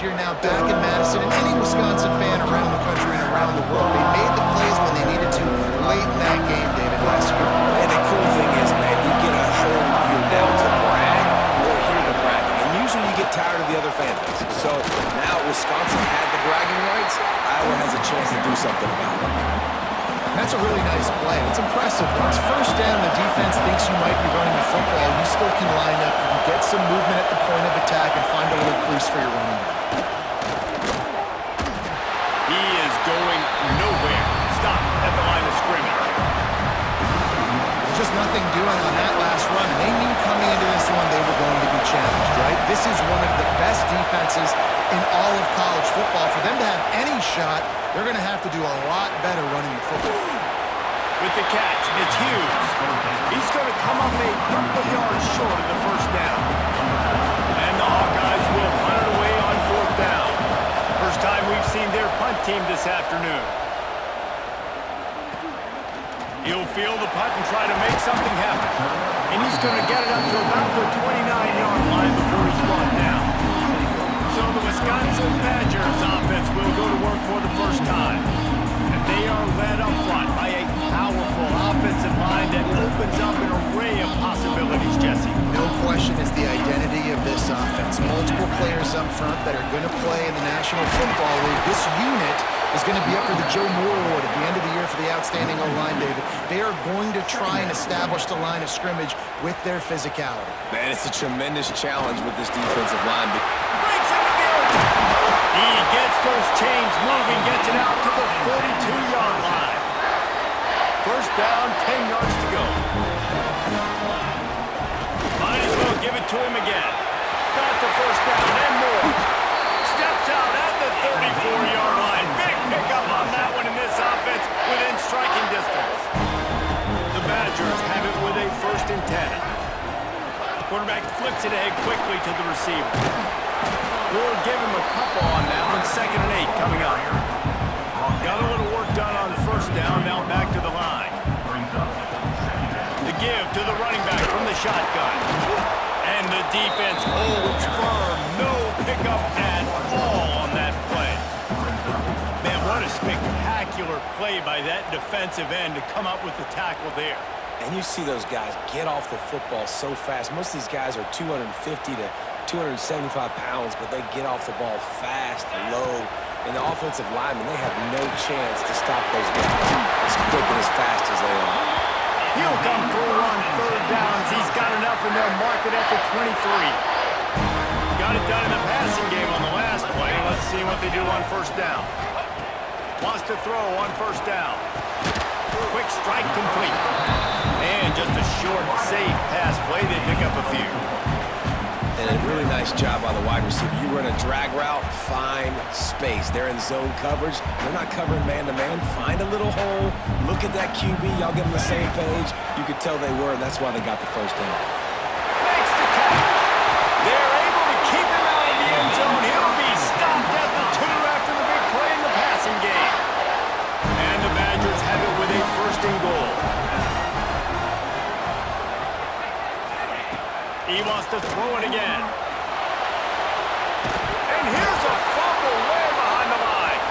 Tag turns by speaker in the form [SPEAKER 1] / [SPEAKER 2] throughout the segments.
[SPEAKER 1] here now back in Madison, and any Wisconsin fan around the country and around the world, they made the plays when they needed to late in that game, David, last year.
[SPEAKER 2] And the cool thing is, man, you get a whole year now to brag or hear the bragging. And usually you get tired of the other fan bases. So now Wisconsin had the bragging rights. Iowa has a chance to do something about it.
[SPEAKER 1] That's a really nice play. It's impressive. Once first down, the defense thinks you might be running the football. You still can line up. You can get some movement at the point of attack and find a little crease for your running back.
[SPEAKER 3] He is going nowhere. Stop at the line of scrimmage.
[SPEAKER 1] There's just nothing doing on that last run, and they knew coming into this one they were going to be challenged, right? This is one of the best defenses in all of college football. For them to have any shot, they're going to have to do a lot better running the football.
[SPEAKER 3] With the catch, it's Hughes. He's going to come up a couple of yards short of the first down. And the Hawkeyes will punt it away on fourth down. First time we've seen their punt team this afternoon. He'll field the punt and try to make something happen. And he's going to get it up to about the 29-yard line before he's brought down. So the Wisconsin Badgers offense will go to work for the first time. And they are led up front by a powerful offensive line that opens up an array of possibilities, Jesse.
[SPEAKER 1] No question it's the identity of this offense. Multiple players up front that are going to play in the National Football League. This unit is going to be up for the Joe Moore Award at the end of the year for the outstanding O-line, David. They are going to try and establish the line of scrimmage with their physicality.
[SPEAKER 2] Man, it's a tremendous challenge with this defensive line.
[SPEAKER 3] He gets those chains moving, gets it out to the 42-yard line. First down, 10 yards to go. Might as well give it to him again. Got the first down and more. Steps out at the 34-yard line. Big pickup on that one in this offense within striking distance. The Badgers have it with a 1st and 10. Quarterback flips it ahead quickly to the receiver. We'll give him a couple on that one. 2nd and 8 coming up. Got a little work done on first down. Now back to the line. The give to the running back from the shotgun. And the defense holds firm. No pickup at all on that play. Man, what a spectacular play by that defensive end to come up with the tackle there.
[SPEAKER 2] And you see those guys get off the football so fast. Most of these guys are 250 to 275 pounds, but they get off the ball fast, low. And the offensive linemen, they have no chance to stop those guys as quick and as fast as they are.
[SPEAKER 3] He'll come through on 3rd downs. He's got enough, and they'll mark it at the 23. Got it done in the passing game on the last play. Let's see what they do on first down. Wants to throw on first down. Quick strike complete. And just a short, safe pass play. They pick up a few.
[SPEAKER 2] And a really nice job by the wide receiver. You run a drag route, find space. They're in zone coverage. They're not covering man-to-man. Find a little hole. Look at that QB. Y'all get on the same page. You could tell they were, and that's why they got the first down.
[SPEAKER 3] Makes the catch. They're able to keep him out of the end zone. He'll be stopped at the 2 after the big play in the passing game. And the Badgers have it with a 1st and goal. He wants to throw it again. And here's a fumble way behind the line.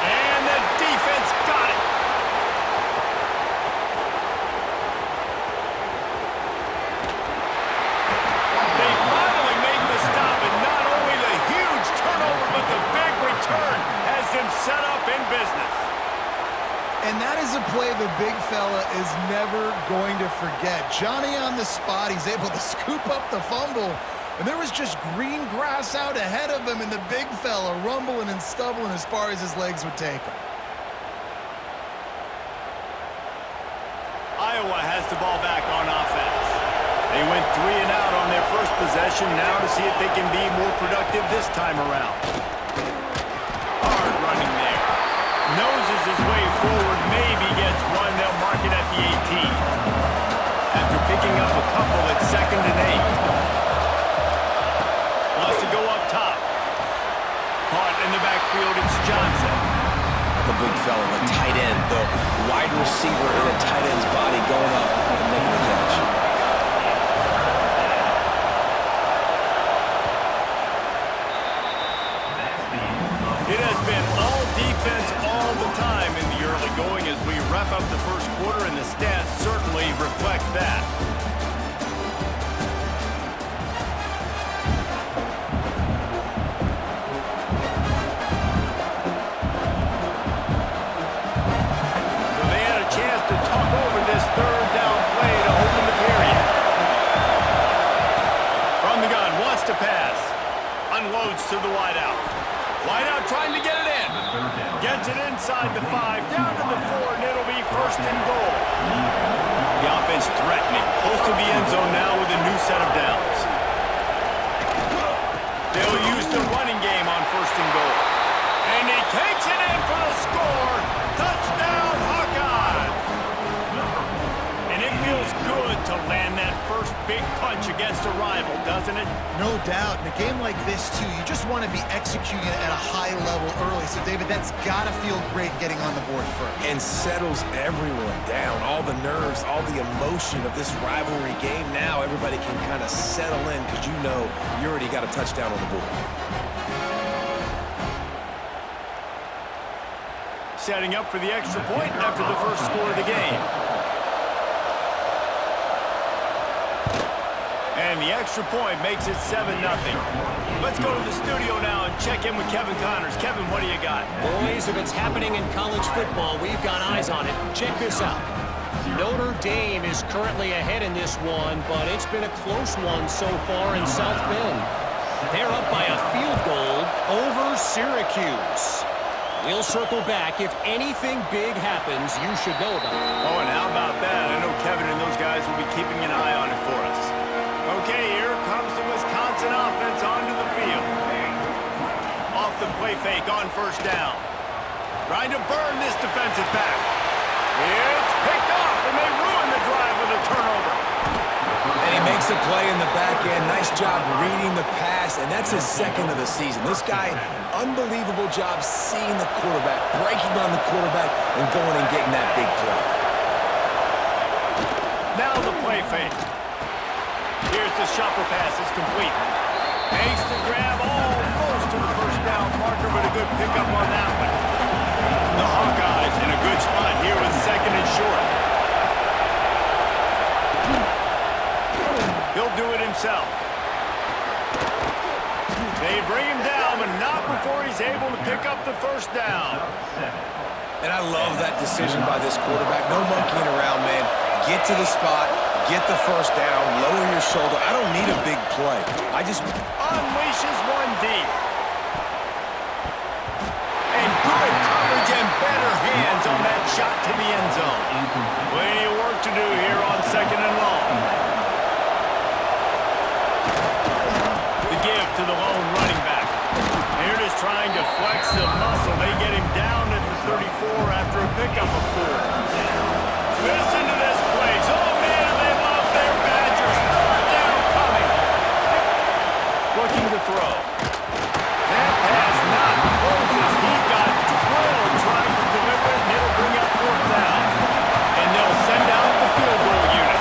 [SPEAKER 3] And the defense got it. They finally make the stop, and not only the huge turnover, but the big return has them set up in business.
[SPEAKER 1] And that is a play the big fella is never going to forget. Johnny on the spot, he's able to scoop up the fumble. And there was just green grass out ahead of him, and the big fella rumbling and stumbling as far as his legs would take him.
[SPEAKER 3] Iowa has the ball back on offense. They went 3 and out on their first possession, now to see if they can be more productive this time around. Hard running there. Noses his way forward, maybe gets one. They'll mark it at the 18. After picking up a couple at 2nd and 8. Wants to go up top. Caught in the backfield, it's Johnson.
[SPEAKER 2] The big fella, the tight end, the wide receiver in a tight end's body going up and making the catch.
[SPEAKER 3] of the first quarter, and the stats certainly reflect that. So they had a chance to talk over this third down play to open the period. From the gun, wants to pass. Unloads to the wideout. Wideout trying to get it in. Gets it inside the 5, down to the 4, and it'll be first and goal. The offense threatening, close to the end zone now with a new set of downs. They'll use the running game on first and goal. And he takes it in for the score. Touchdown, Hawkeye! And it feels good to land that first big punch against a rival, doesn't it?
[SPEAKER 1] No doubt. In a game like this, too, you just want to be executing it at a high level early. So, David, that's got to feel great getting on the board first.
[SPEAKER 2] And settles everyone down. All the nerves, all the emotion of this rivalry game. Now everybody can kind of settle in because you know you already got a touchdown on the board.
[SPEAKER 3] Setting up for the extra point after the first score of the game. And the extra point makes it 7-0. Let's go to the studio now and check in with Kevin Connors. Kevin, what do you got?
[SPEAKER 4] Boys, if it's happening in college football, we've got eyes on it. Check this out. Notre Dame is currently ahead in this one, but it's been a close one so far in South Bend. They're up by a field goal over Syracuse. We'll circle back. If anything big happens, you should know about it.
[SPEAKER 3] Oh, and how about that? I know Kevin and those guys will be keeping an eye on it for us. Okay, here comes the Wisconsin offense onto the field. Off the play fake on first down. Trying to burn this defensive back. It's picked off, and they ruin the drive with a turnover.
[SPEAKER 2] And he makes a play in the back end. Nice job reading the pass, and that's his second of the season. This guy, unbelievable job seeing the quarterback, breaking on the quarterback, and going and getting that big play.
[SPEAKER 3] Now the play fake. Here's the shuffle pass. It's complete. Makes the grab almost to the first down marker, but a good pickup on that one. The Hawkeyes in a good spot here with second and short. He'll do it himself. They bring him down, but not before he's able to pick up the first down.
[SPEAKER 2] And I love that decision by this quarterback. No monkeying around, man. Get to the spot, get the first down, lower your shoulder. I don't need a big play. I just
[SPEAKER 3] unleashes one deep. And good coverage and better hands on that shot to the end zone. Plenty of work to do here on second and long. The give to the lone running back. They're just trying to flex the muscle. They get him down at the 34 after a pickup of 4. Listen to this place. Oh, man, they love their Badgers. Third down coming. Looking to throw. That pass not closes. He got drilled trying to deliver it, and it'll bring up fourth down. And they'll send out the field goal unit.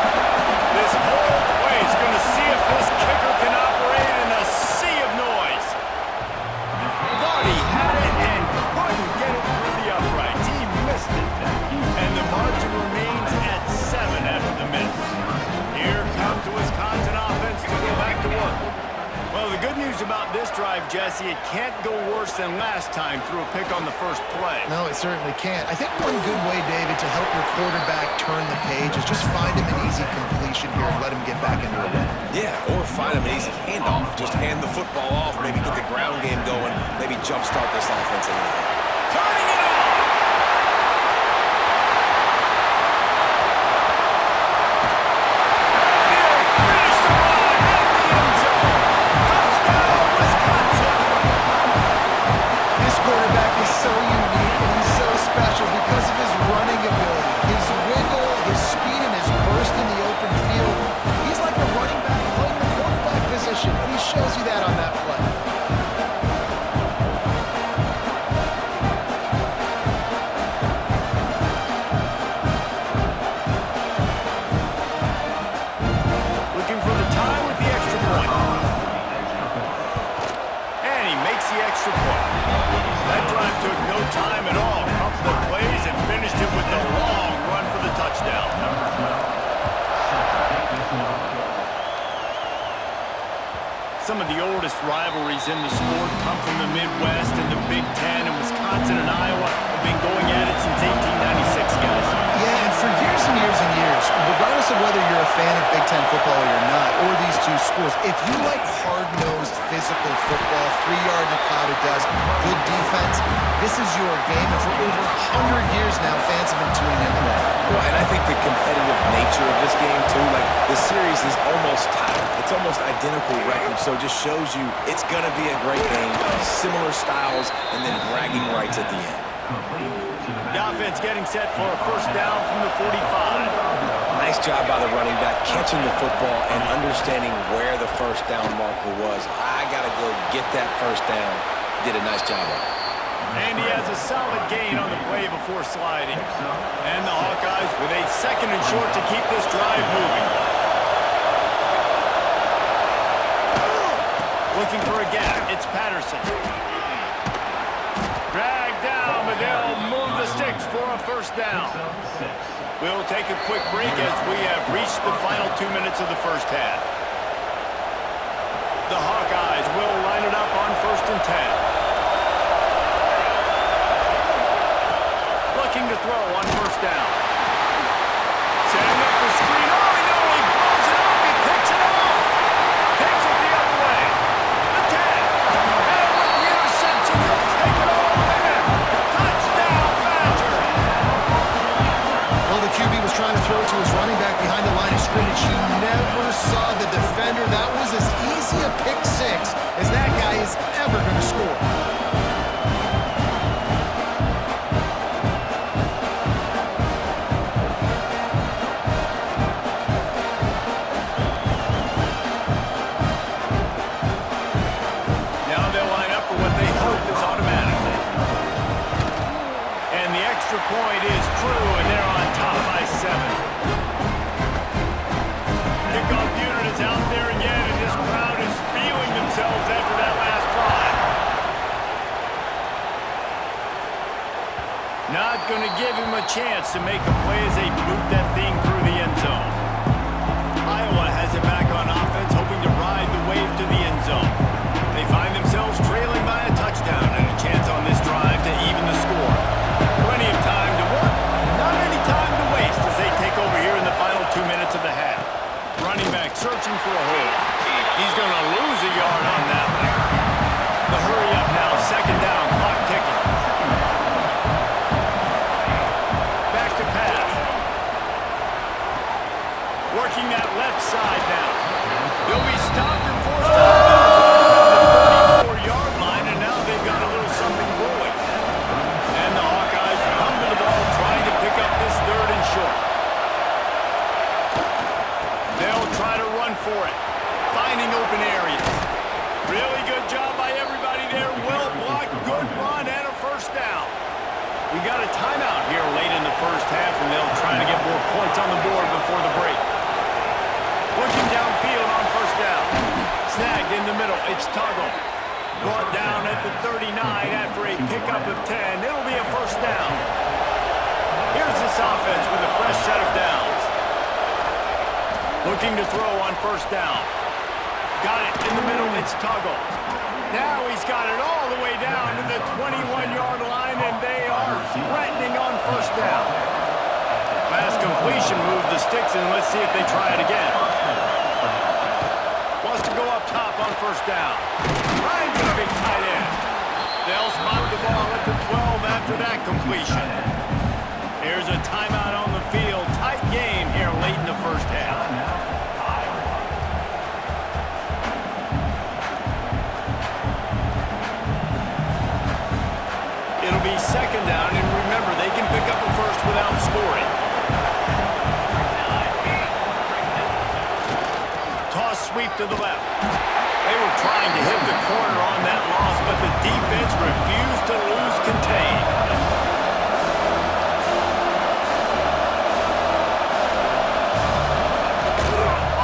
[SPEAKER 3] This whole place going to see if this kicker can operate in a sea of noise. Thought he had it and couldn't get it through the uprights. He missed it. And the margin remains at 7 after the miss. Here comes the Wisconsin offense to go back to work. Well, the good news about this drive, Jesse, it can't go worse than last time through a pick on the first play.
[SPEAKER 1] No, it certainly can't. I think one good way, David, to help your quarterback turn the page is just find him an easy completion here and let him get back into a rhythm.
[SPEAKER 2] Yeah, or find him an easy handoff. Just hand the football off, maybe get the ground game going, maybe jumpstart this offense a little bit.
[SPEAKER 3] Turning it on!
[SPEAKER 1] So unique and he's so special because of his running ability, his wiggle, his speed, and his burst in the open field. He's like a running back playing the quarterback position, and he shows you that on that play.
[SPEAKER 3] rivalries in the sport come from the Midwest and the Big Ten, and Wisconsin and Iowa have been going at it since 1896, guys.
[SPEAKER 1] Yeah, and for years and years and years, regardless of whether you're a fan of Big Ten football or not, or these two schools, if you like hard-nosed physical football, 3-yard in a cloud of dust, good defense, this is your game. And for over 100 years now, fans have been tuning into that.
[SPEAKER 2] Well, and I think the competitive nature of this game, too, like the series is almost tied. It's almost identical records, so it just shows you it's going to be a great game, similar styles, and then bragging rights at the end.
[SPEAKER 3] The offense getting set for a first down from the 45.
[SPEAKER 2] Nice job by the running back catching the football and understanding where the first down marker was. I got to go get that first down. Did a nice job of it.
[SPEAKER 3] And he has a solid gain on the play before sliding. And the Hawkeyes with a second and short to keep this drive moving. Looking for a gap. It's Patterson. Dragged down, but they'll move the sticks for a first down. We'll take a quick break as we have reached the final 2 minutes of the first half. The Hawkeyes will line it up on 1st and 10. Looking to throw on first down. Setting up the screen. Oh, no, he blows it up. He picks it off. Takes it the other way. The 10. And with the interception, he'll take it all in. Touchdown, Badger.
[SPEAKER 1] Well, the QB was trying to throw it to his running back behind the line of scrimmage. You never saw the defender. That was as easy a pick six as that guy is ever going to score.
[SPEAKER 3] Point is true, and they're on top by 7. Kickoff unit is out there again, and this crowd is feeling themselves after that last drive. Not going to give him a chance to make a play as they boot that thing through the end zone. Iowa has it back on offense, hoping to ride the wave to the end zone. They find themselves trailing by a touchdown and a chance on this drive to even the score. Plenty of time to work, not any time to waste as they take over here in the final 2 minutes of the half. Running back searching for a hole. He's going to lose a yard on that one. The hurry up now, second down, clock ticking. Back to pass. Working that left side now. They'll be stopped and forced out of the 34-yard line, and now they've got a little something brewing. And the Hawkeyes come to the ball trying to pick up this 3rd and short. They'll try to run for it, finding open areas. Really good job by everybody there. Well blocked, good run, and a first down. We got a timeout here late in the first half, and they'll try to get more points on the board before the break. Looking downfield on first down. Snagged in the middle. It's Tuggle. Brought down at the 39 after a pickup of 10. It'll be a first down. Here's this offense with a fresh set of downs. Looking to throw on first down. Got it in the middle. It's Tuggle. Now he's got it all the way down to the 21-yard line, and they are threatening on first down. Pass completion moved the sticks, and let's see if they try it again. Wants to go up top on first down. Trying to big tight end. They'll spot the ball at the 12 after that completion. Here's a timeout on the field. Tight game here late in the first half. It'll be second down, and remember, they can pick up a first without scoring. Toss sweep to the left. They were trying to hit the corner on that loss, but the defense refused to lose contain.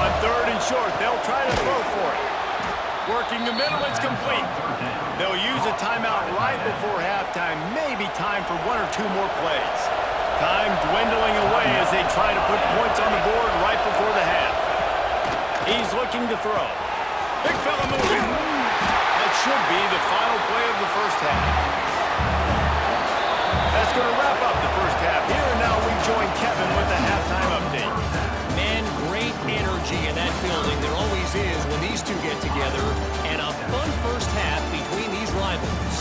[SPEAKER 3] On 3rd and short, they'll try to throw for it. Working the middle, it's complete. They'll use a timeout right before halftime. Maybe time for 1 or 2 more plays. Time dwindling away as they try to put points on the board right before the half. He's looking to throw. Big fella moving. what should be the final play of the first half. That's going to wrap up the first half here, and now we join Kevin with the halftime update.
[SPEAKER 4] Man, great energy in that building. There always is when these two get together, and a fun first half between these rivals.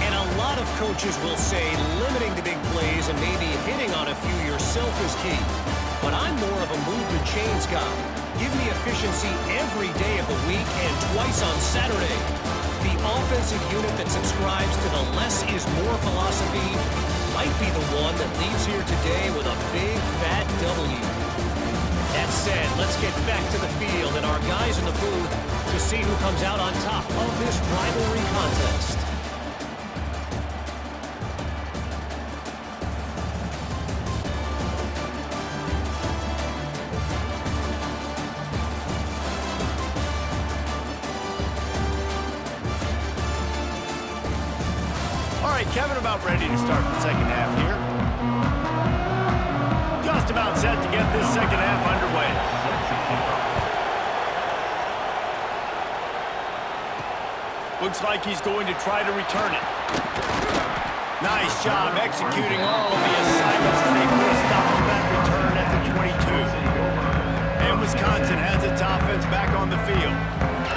[SPEAKER 4] And a lot of coaches will say limiting the big plays and maybe hitting on a few yourself is key. But I'm more of a move the chains guy. Give me efficiency every day of the week and twice on Saturday. The offensive unit that subscribes to the less is more philosophy might be the one that leaves here today with a big fat W. That said, let's get back to the field and our guys in the booth to see who comes out on top of this rivalry contest.
[SPEAKER 3] All right, Kevin, about ready to start the second half here. Just about set to get this second half underway. Looks like he's going to try to return it. Nice job executing all of the assignments as they put a stop to that return at the 22. And Wisconsin has its offense back on the field.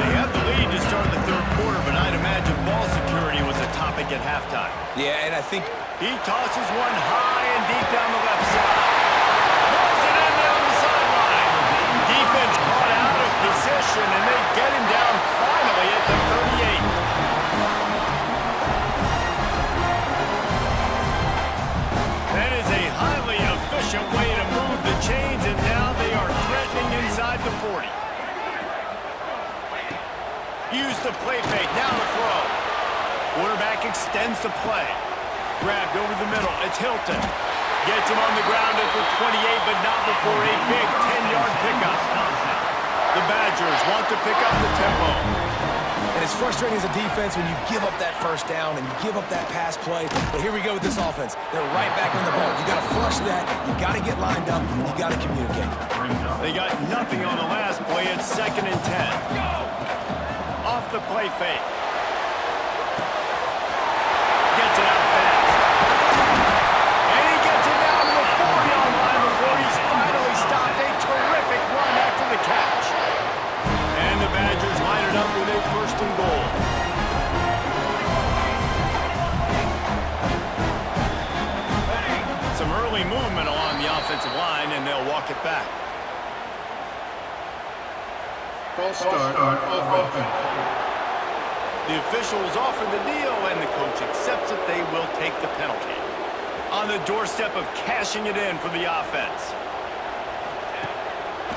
[SPEAKER 3] They have the lead to start the third quarter, but I'd imagine ball security was a topic at halftime.
[SPEAKER 2] Yeah, and I think
[SPEAKER 3] He tosses one high and deep down the left side. Throws it in there on the sideline. Defense caught out of position, and they get him down finally at the 38. That is a highly efficient way to move the chains, and now they are threatening inside the 40. Use the play fake, now the throw. Quarterback extends the play. Grabbed over the middle, it's Hilton. Gets him on the ground at the 28, but not before a big 10-yard pickup. The Badgers want to pick up the tempo.
[SPEAKER 2] and it's frustrating as a defense when you give up that first down and you give up that pass play. But here we go with this offense. They're right back on the ball. You got to flush that. You got to get lined up. And you got to communicate.
[SPEAKER 3] They got nothing on the last play. It's 2nd and 10. Off the play fake. Gets it out fast. And he gets it down to the 4-yard line before he's finally stopped. A terrific run after the catch. And the Badgers line it up with a 1st and goal. Some early movement along the offensive line, and they'll walk it back.
[SPEAKER 5] False start on offense.
[SPEAKER 3] The officials offer the deal, and the coach accepts it. They will take the penalty. On the doorstep of cashing it in for the offense.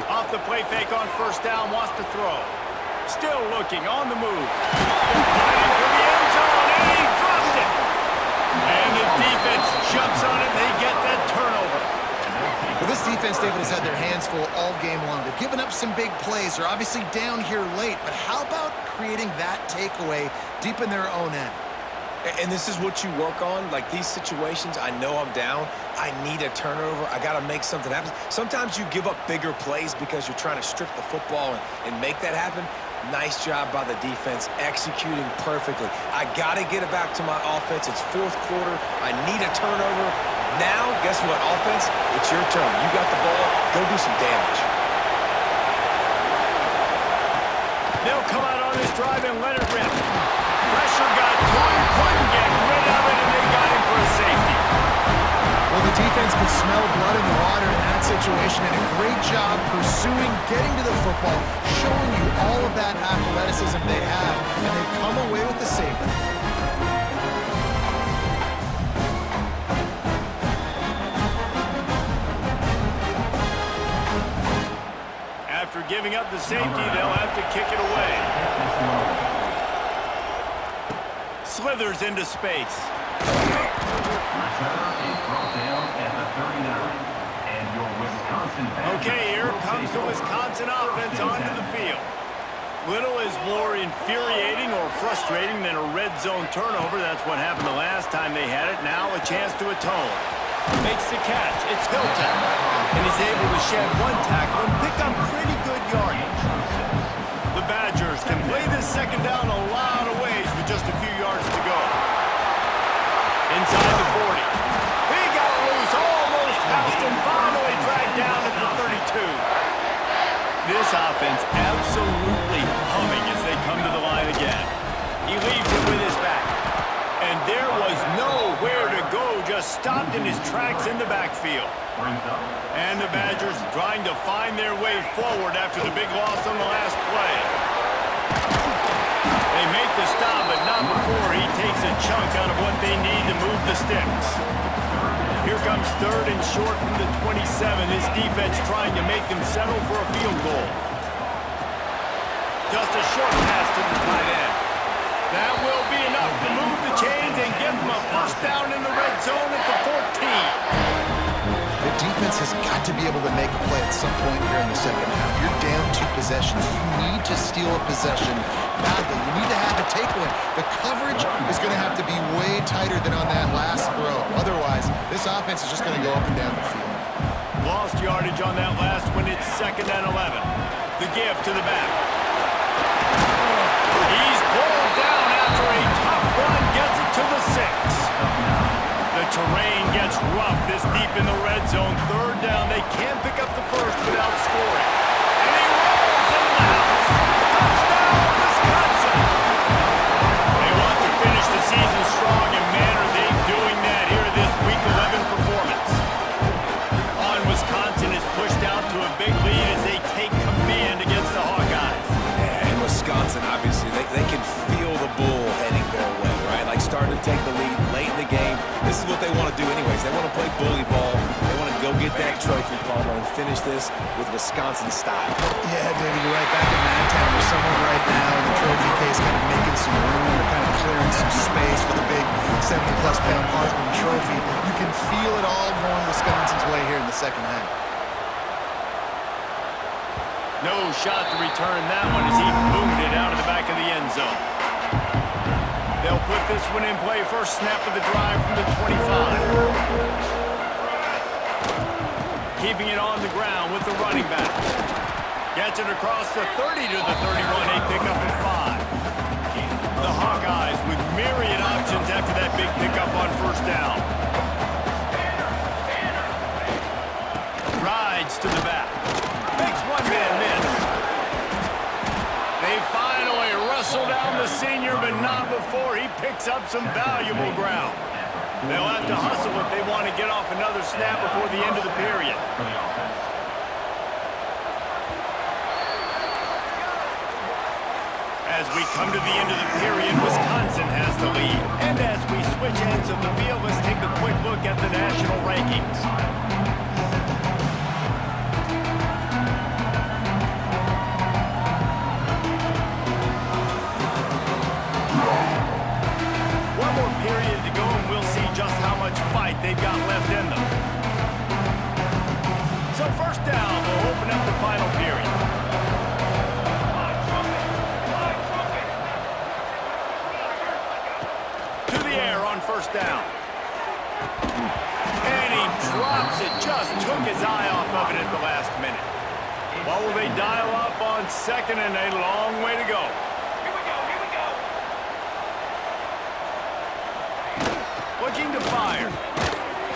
[SPEAKER 3] Off the play fake on 1st down, wants to throw. Still looking, on the move. Fighting for the end zone, and he dropped it. And the defense jumps on it, and they get that turnover.
[SPEAKER 1] Well, this defense, David, has had their hands full all game long. They've given up some big plays. They're obviously down here late, but how about creating that takeaway deep in their own end?
[SPEAKER 2] And this is what you work on. Like these situations, I know I'm down. I need a turnover. I got to make something happen. Sometimes you give up bigger plays because you're trying to strip the football and make that happen. Nice job by the defense, executing perfectly. I got to get it back to my offense. It's 4th quarter. I need a turnover. Now, guess what, offense? It's your turn. You got the ball. Go do some damage.
[SPEAKER 3] They'll come out on this drive and let it rip. Pressure got to him, couldn't get rid of it, and they got him for a safety.
[SPEAKER 1] Well, the defense could smell blood in the water in that situation, and a great job pursuing, getting to the football, showing you all of that athleticism they have, and they come away with the safety.
[SPEAKER 3] After giving up the safety, they'll have to kick it away. Slithers into space. Okay, here comes the Wisconsin offense onto the field. Little is more infuriating or frustrating than a red zone turnover. That's what happened the last time they had it. Now a chance to atone. Makes the catch. It's Hilton. And he's able to shed one tackle and pick up pretty good yardage. The Badgers can play this 2nd down a lot of with just a few yards to go. Inside the 40. He got loose, almost housed, and finally dragged down at the 32. This offense absolutely humming as they come to the line again. He leaves it with his back. And there was nowhere to go, just stopped in his tracks in the backfield. And the Badgers trying to find their way forward after the big loss on the last play. They make the stop, but not before he takes a chunk out of what they need to move the sticks. Here comes 3rd and short from the 27. This defense trying to make them settle for a field goal. Just a short pass to the tight end. That will be enough to move the chains and give them a first down in the red zone at the 14.
[SPEAKER 1] The defense has got to be able to make a play at some point here in the second half. You're down 2 possessions. You need to steal a possession badly. You need to have a takeaway. The coverage is going to have to be way tighter than on that last throw. Otherwise, this offense is just going to go up and down the field.
[SPEAKER 3] Lost yardage on that last one. It's 2nd and 11. The give to the back. He's pulled down after a tough run. Gets it to the 6. The terrain gets rough this deep in the red zone. 3rd down. They can't pick up the first without scoring. And he rolls into the house. Touchdown, Wisconsin! They want to finish the season strong, and man, are they doing that here this Week 11 performance. On Wisconsin is pushed out to a big lead as they take command against the Hawkeyes.
[SPEAKER 2] Yeah, and Wisconsin, obviously, they can feel the bull heading their way, right? Like starting to take the lead late in the game. This is what they want to do anyways. They want to play bully ball. They want to go get that trophy, Palmer, and finish this with Wisconsin style.
[SPEAKER 1] Yeah, David, you're right back in Mantown. There's someone right now in the trophy case kind of making some room. They're kind of clearing some space for the big 70-plus pound Heartland trophy. You can feel it all going Wisconsin's way here in the second half.
[SPEAKER 3] No shot to return that one as he boomed it out of the back of the end zone. They'll put this one in play. First snap of the drive from the 25. Keeping it on the ground with the running back. Gets it across the 30 to the 31. A pickup at 5. The Hawkeyes with myriad options after that big pickup on first down. Rides to the back. Makes one man miss. They finally wrestle down the senior, but not before he picks up some valuable ground. They'll have to hustle if they want to get off another snap before the end of the period. As we come to the end of the period, Wisconsin has the lead. And as we switch ends of the field, let's take a quick look at the national rankings. One more period to go, and we'll see just how much fight they've got left in them. So first down, we'll open up the final period. To the air on first down. And he drops it, just took his eye off of it at the last minute. What will they dial up on second, and a long way to go? Looking to fire.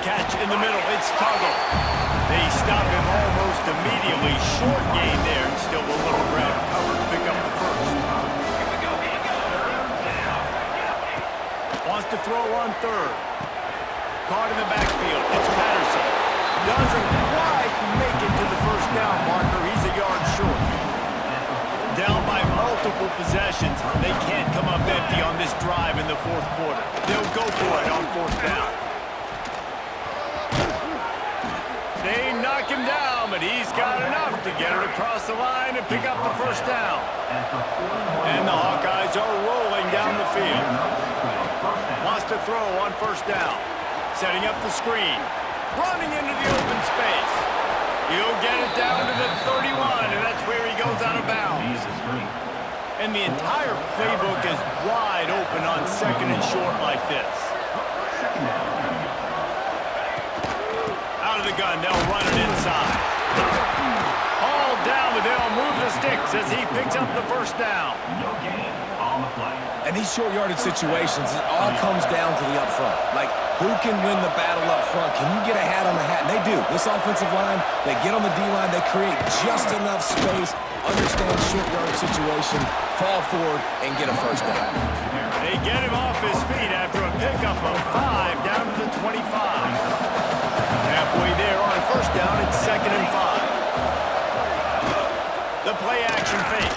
[SPEAKER 3] Catch in the middle. It's Tuggle. They stop him almost immediately. Short gain there, and still a little ground to cover to pick up the first. Wants to throw on third. Caught in the backfield. It's Patterson. Doesn't quite make it to the first down marker. He's a yard short. Down by multiple possessions. They can't come up empty on this drive in the fourth quarter. They'll go for it on fourth down. They knock him down, but he's got enough to get it across the line and pick up the first down. And the Hawkeyes are rolling down the field. Wants to throw on first down. Setting up the screen. Running into the open space. He'll get it down to the 31, and that's where he goes out of bounds. And the entire playbook is wide open on second and short like this. Out of the gun, they'll run it inside. Hauled down, but they'll move the sticks as he picks up the first down.
[SPEAKER 2] And these short yardage situations, it all comes down to the up front. Like, who can win the battle up front? Can you get a hat on the hat? And they do. This offensive line, they get on the D-line, they create just enough space, understand short yardage situation, fall forward, and get a first down.
[SPEAKER 3] They get him off his feet after a pickup of 5 down to the 25. Halfway there on first down, it's 2nd and 5. The play action fake.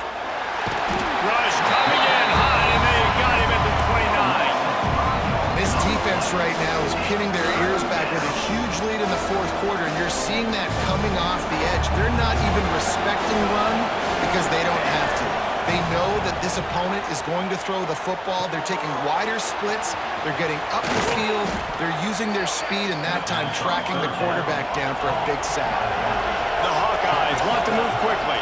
[SPEAKER 3] Rush coming in high, and they got him at the 29.
[SPEAKER 1] This defense right now is pinning their ears back with a huge lead in the fourth quarter, and you're seeing that coming off the edge. They're not even respecting run because they don't have to. They know that this opponent is going to throw the football. They're taking wider splits. They're getting up the field. They're using their speed, and that time tracking the quarterback down for a big sack.
[SPEAKER 3] The Hawkeyes want to move quickly.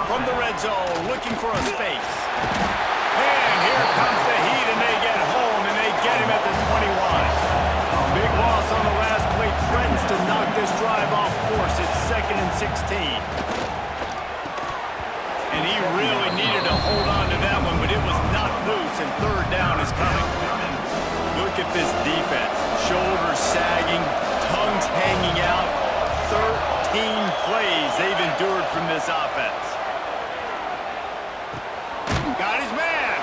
[SPEAKER 3] From the red zone, looking for a space. And here comes the heat, and they get home, and they get him at the 21. Big loss on the last play, threatens to knock this drive off course. It's 2nd and 16. And he really needed to hold on to that one, but it was not loose, and 3rd down is coming. Look at this defense. Shoulders sagging, tongues hanging out. 13 plays they've endured from this offense. Got his man.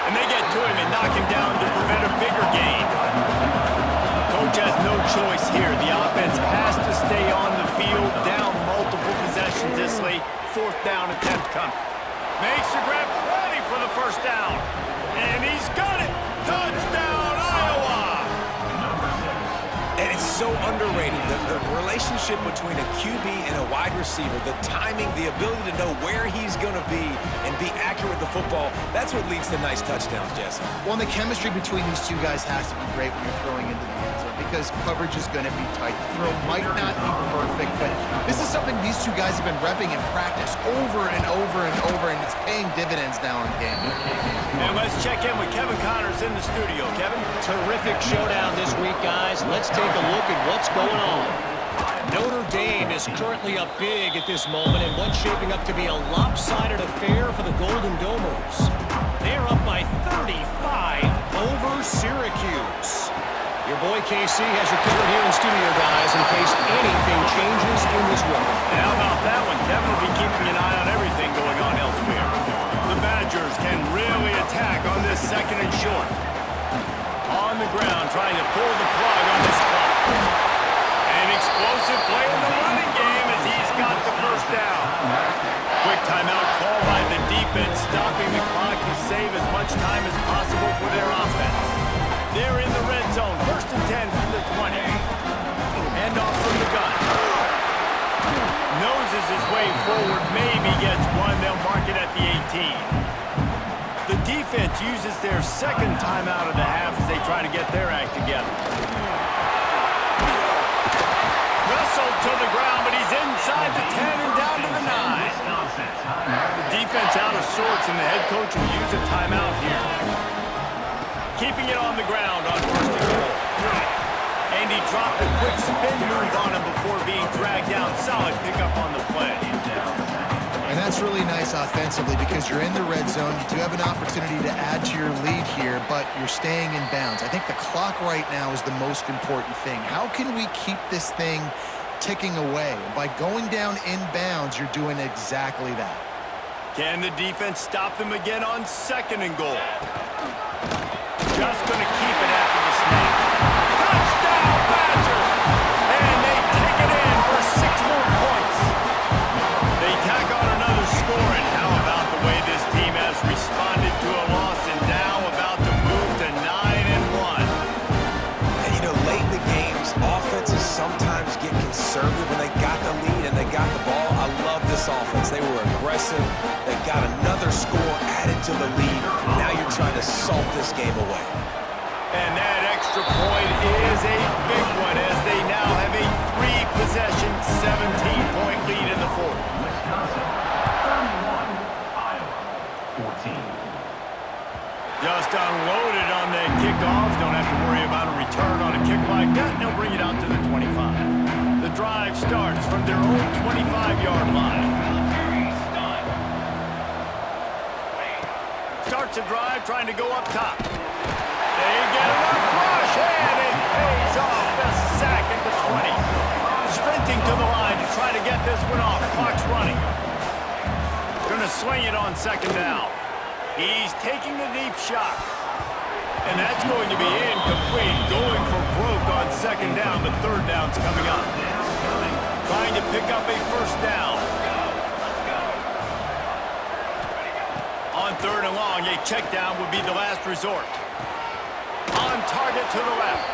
[SPEAKER 3] And they get to him and knock him down to prevent a bigger gain. Coach has no choice here. The offense has to stay on the field, down multiple possessions this late. 4th down attempt coming. Makes the grab, ready for the first down. And he's got it. Touchdown, Iowa!
[SPEAKER 2] And it's so underrated, the relationship between a QB and a wide receiver, the timing, the ability to know where he's going to be and be accurate with the football, that's what leads to nice touchdowns, Jesse.
[SPEAKER 1] Well, and the chemistry between these two guys has to be great when you're throwing into the end zone because coverage is going to be tight. The throw might not be perfect, but this is something these two guys have been repping in practice over and over and over, and it's paying dividends now in game.
[SPEAKER 3] And let's check in with Kevin Connors in the studio. Kevin?
[SPEAKER 4] Terrific showdown this week, guys. Let's take a look at what's going on. Notre Dame is currently up big at this moment in what's shaping up to be a lopsided affair for the Golden Domers. They're up by 35 over Syracuse. Your boy KC has you covered here in studio, guys, in case anything changes in this one.
[SPEAKER 3] And how about that one? Kevin will be keeping an eye on everything going on elsewhere. The Badgers can really attack on this 2nd and short. On the ground, trying to pull the plug on this clock. An explosive play in the running game as he's got the first down. Quick timeout call by the defense, stopping the clock to save as much time as possible for their offense. They're in the red zone, 1st and 10 from the 20. Hand off from the gun. Noses his way forward, maybe gets one. They'll mark it at the 18. The defense uses their 2nd timeout of the half as they try to get their act together. Wrestled to the ground, but he's inside the 10 and down to the 9. The defense out of sorts, and the head coach will use a timeout here. Keeping it on the ground on 1st and goal. And he dropped a quick spin move on him before being dragged down. Solid pickup on the play.
[SPEAKER 1] And that's really nice offensively because you're in the red zone. You do have an opportunity to add to your lead here, but you're staying in bounds. I think the clock right now is the most important thing. How can we keep this thing ticking away? By going down in bounds, you're doing exactly that.
[SPEAKER 3] Can the defense stop them again on 2nd and goal? Just going to keep it after the snap. Touchdown, Badgers! And they take it in for 6 more points. They tack on another score, and how about the way this team has responded to a loss and now about to move to 9-1.
[SPEAKER 2] And, you know, late in the games, offenses sometimes get conservative when they got the lead and they got the ball. I love this offense. They were aggressive. They got another score added to the lead. Now you're trying to salt this game away.
[SPEAKER 3] And that extra point is a big one as they now have a 3-possession, 17-point lead in the 4th. Just unloaded on that kickoff. Don't have to worry about a return on a kick like that. They'll bring it out to the 25. The drive starts from their own 25-yard line. starts a drive trying to go up top. They get enough rush, and it pays off the sack at the 20. Sprinting to the line to try to get this one off. Clock's running. Going to swing it on second down. He's taking the deep shot. And that's going to be incomplete. Going for broke on second down, but third down's coming up. Trying to pick up a first down. On third and long, a check down would be the last resort. On target to the left.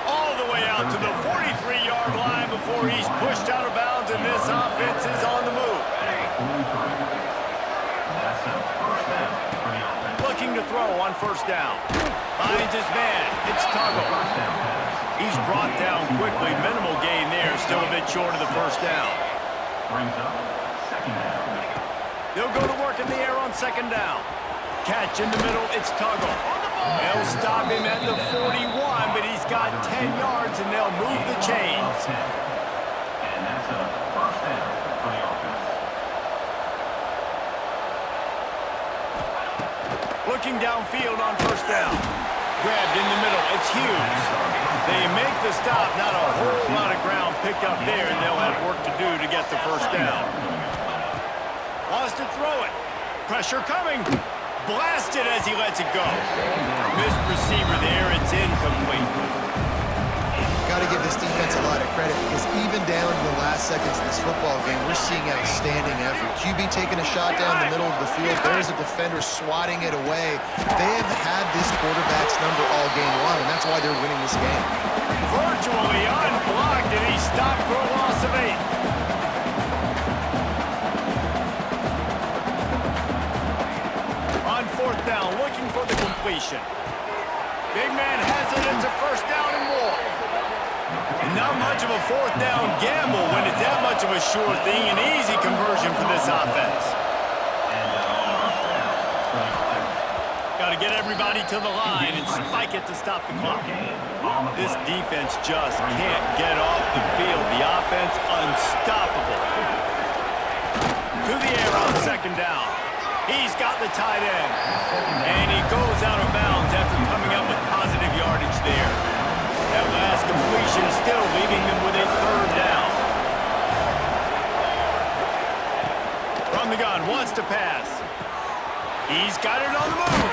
[SPEAKER 3] All the way out to the 43-yard line before he's pushed out of bounds, and this offense is on the move. Looking to throw on first down. Finds his man. It's Tuggle. He's brought down quickly. Minimal gain there. Still a bit short of the first down. They'll go to work in the air on second down. Catch in the middle. It's Tuggle. They'll stop him at the 41, but he's got 10 yards, and they'll move the chains.
[SPEAKER 6] And that's a first down for the offense.
[SPEAKER 3] Looking downfield on first down. Grabbed in the middle. It's Hughes. They make the stop. Not a whole lot of ground picked up there, and they'll have work to do to get the first down. Wants to throw it. Pressure coming. Blasted as he lets it go. Missed receiver there. It's incomplete.
[SPEAKER 1] Got to give this defense a lot of credit because even down to the last seconds of this football game, we're seeing outstanding effort. QB taking a shot down the middle of the field. There's a defender swatting it away. They have had this quarterback's number all game long, and that's why they're winning this game.
[SPEAKER 3] Virtually unblocked, and he stopped for a loss of 8. On fourth down, looking for the completion. Big man has it. It's a first down and more. Not much of a fourth down gamble when it's that much of a sure thing. An easy conversion for this offense. Got to get everybody to the line and spike it to stop the clock. This defense just can't get off the field. The offense unstoppable. To the air on second down. He's got the tight end. And he goes out of bounds after coming up with positive yardage there. That last completion still leaving them with a third down. From the gun, wants to pass. He's got it on the move.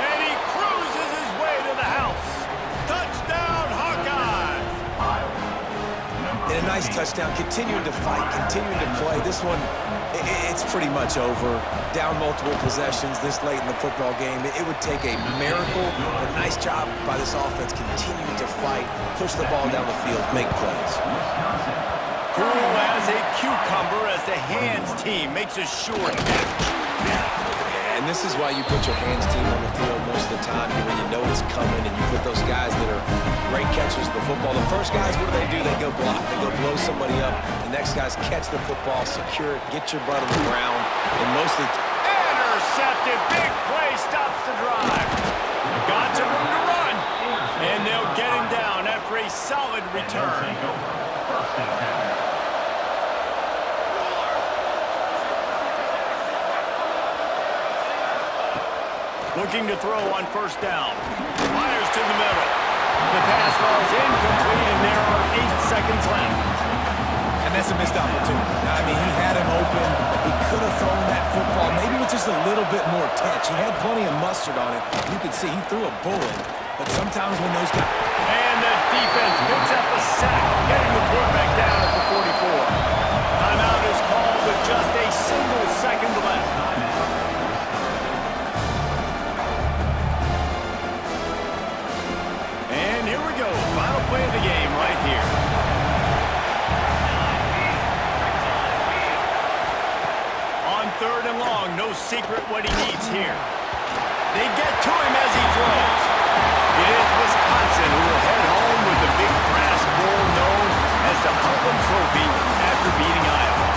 [SPEAKER 3] And he cruises his way to the house. Touchdown, Hawkeyes!
[SPEAKER 2] And a nice touchdown, continuing to fight, continuing to play. This one, it's pretty much over. Down multiple possessions this late in the football game. It would take a miracle, but nice job by this offense continuing to fight, push the ball down the field, make plays.
[SPEAKER 3] Cool as a cucumber as the hands team makes a sure catch.
[SPEAKER 2] And this is why you put your hands team on the field most of the time when you know it's coming, and you put those guys that are great catchers of the football. The first guys, what do? They go block. They go blow somebody up. The next guys catch the football, secure it, get your butt on the ground, and most of the
[SPEAKER 3] intercepted. Big play stops the drive. Got some room to run, and they'll get him down after a solid return. Looking to throw on first down. Fires to the middle. The pass falls incomplete, and there are 8 seconds left.
[SPEAKER 2] And that's a missed opportunity. I mean, he had him open. He could have thrown that football maybe with just a little bit more touch. He had plenty of mustard on it. You could see he threw a bullet. But sometimes when those guys...
[SPEAKER 3] And the defense picks up a sack, getting the quarterback down at the 44. Timeout is called with just a single second left. And here we go. Final play of the game right here. On third and long, no secret what he needs here. They get to him as he throws. It is Wisconsin who will head home with the big brass bowl known as the Heartland Trophy after beating Iowa.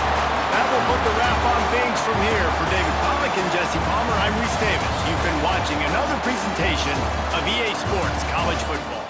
[SPEAKER 3] That will put the wrap on things from here. For David Pollack and Jesse Palmer, I'm Reese Davis. You've been watching another presentation of EA Sports College Football.